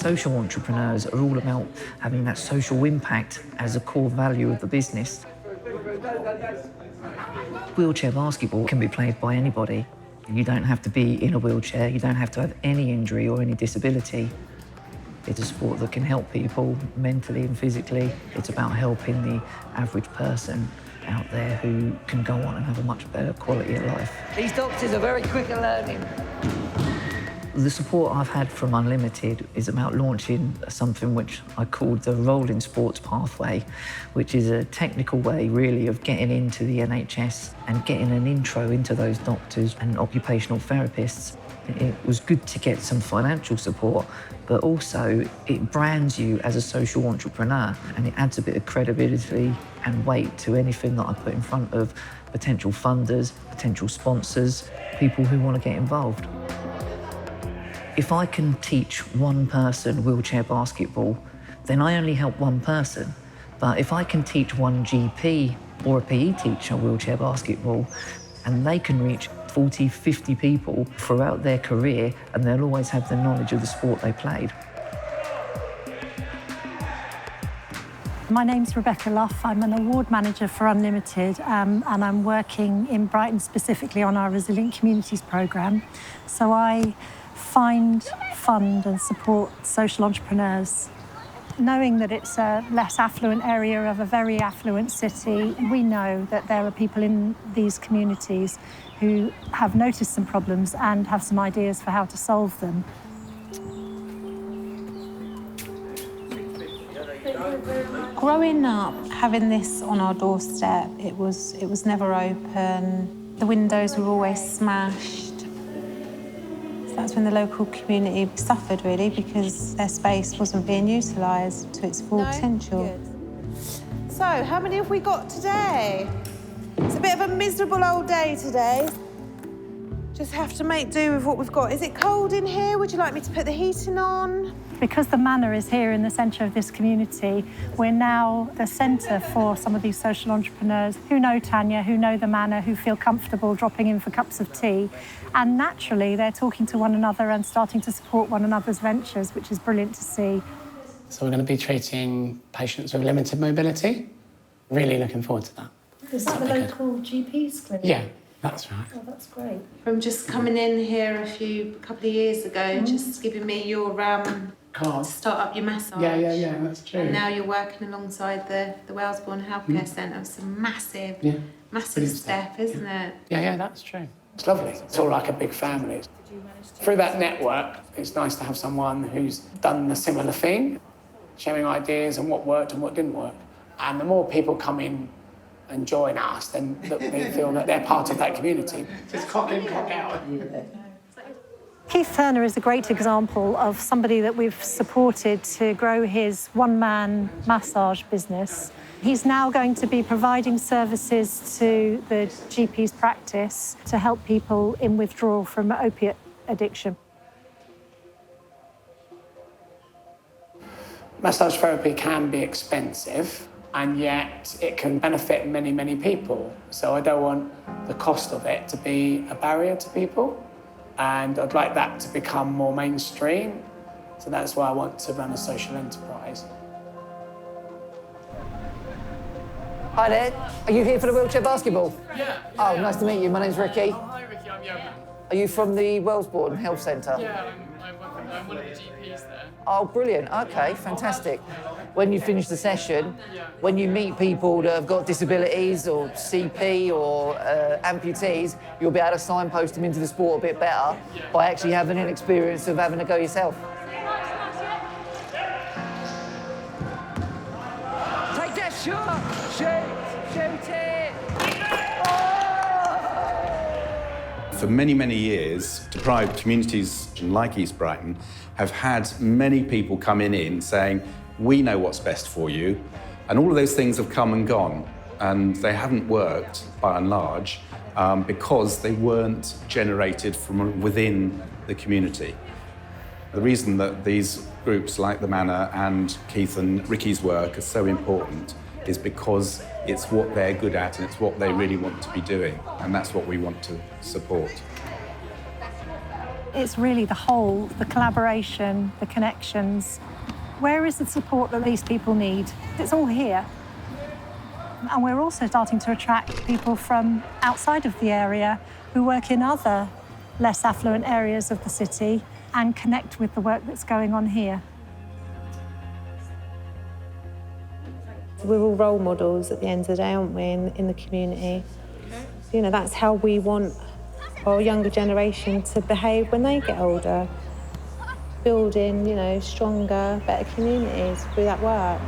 social entrepreneurs are all about having that social impact as a core value of the business. Wheelchair basketball can be played by anybody. You don't have to be in a wheelchair, you don't have to have any injury or any disability. It's a sport that can help people mentally and physically. It's about helping the average person out there who can go on and have a much better quality of life. These doctors are very quick at learning. The support I've had from Unlimited is about launching something which I called the Rolling Sports Pathway, which is a technical way, really, of getting into the NHS and getting an intro into those doctors and occupational therapists. It was good to get some financial support, but also it brands you as a social entrepreneur and it adds a bit of credibility and weight to anything that I put in front of potential funders, potential sponsors, people who want to get involved. If I can teach one person wheelchair basketball, then I only help one person. But if I can teach one GP or a PE teacher wheelchair basketball, and they can reach 40, 50 people throughout their career, and they'll always have the knowledge of the sport they played. My name's Rebecca Luff. I'm an award manager for Unlimited, and I'm working in Brighton specifically on our Resilient Communities programme. So I find, fund and support social entrepreneurs. Knowing that it's a less affluent area of a very affluent city, we know that there are people in these communities who have noticed some problems and have some ideas for how to solve them. Growing up, having this on our doorstep, it was never open. The windows were always smashed. That's when the local community suffered, really, because their space wasn't being utilised to its full potential. Good. So, how many have we got today? It's a bit of a miserable old day today. Just have to make do with what we've got. Is it cold in here? Would you like me to put the heating on? Because the Manor is here in the centre of this community, we're now the centre for some of these social entrepreneurs who know Tanya, who know the Manor, who feel comfortable dropping in for cups of tea. And naturally, they're talking to one another and starting to support one another's ventures, which is brilliant to see. So we're going to be treating patients with limited mobility. Really looking forward to that. Is that the local GP's clinic? Yeah, that's right. Oh, that's great. From just coming in here a couple of years ago, just giving me your to start up your massage. Yeah, that's true. And now you're working alongside the Wellesbourne Healthcare Centre. It's a massive step, isn't it? Yeah, that's true. It's lovely. It's all like a big family. Through that network, it's nice to have someone who's done a similar thing, sharing ideas and what worked and what didn't work. And the more people come in and join us, then they feel that they're part of that community. Just cock in, cock out. Keith Turner is a great example of somebody that we've supported to grow his one-man massage business. He's now going to be providing services to the GP's practice to help people in withdrawal from opiate addiction. Massage therapy can be expensive, and yet it can benefit many, many people. So I don't want the cost of it to be a barrier to people. And I'd like that to become more mainstream. So that's why I want to run a social enterprise. Hi there. Are you here for the wheelchair basketball? Yeah. Nice to meet you. My name's Ricky. Oh, hi, Ricky. I'm Johan. Are you from the Wellesbourne Health Centre? Yeah, I'm one of the GPs there. Oh, brilliant. OK, fantastic. When you finish the session, when you meet people that have got disabilities or CP or amputees, you'll be able to signpost them into the sport a bit better by actually having an experience of having a go yourself. Take that shot! Shoot it! For many, many years, deprived communities like East Brighton have had many people coming in saying, we know what's best for you, and all of those things have come and gone, and they haven't worked, by and large, because they weren't generated from within the community. The reason that these groups like the Manor and Keith and Ricky's work are so important is because it's what they're good at and it's what they really want to be doing, and that's what we want to support. It's really the whole, the collaboration, the connections. Where is the support that these people need? It's all here. And we're also starting to attract people from outside of the area who work in other less affluent areas of the city and connect with the work that's going on here. We're all role models at the end of the day, aren't we, in the community? You know, that's how we want our younger generation to behave when they get older. Building, you know, stronger, better communities through that work.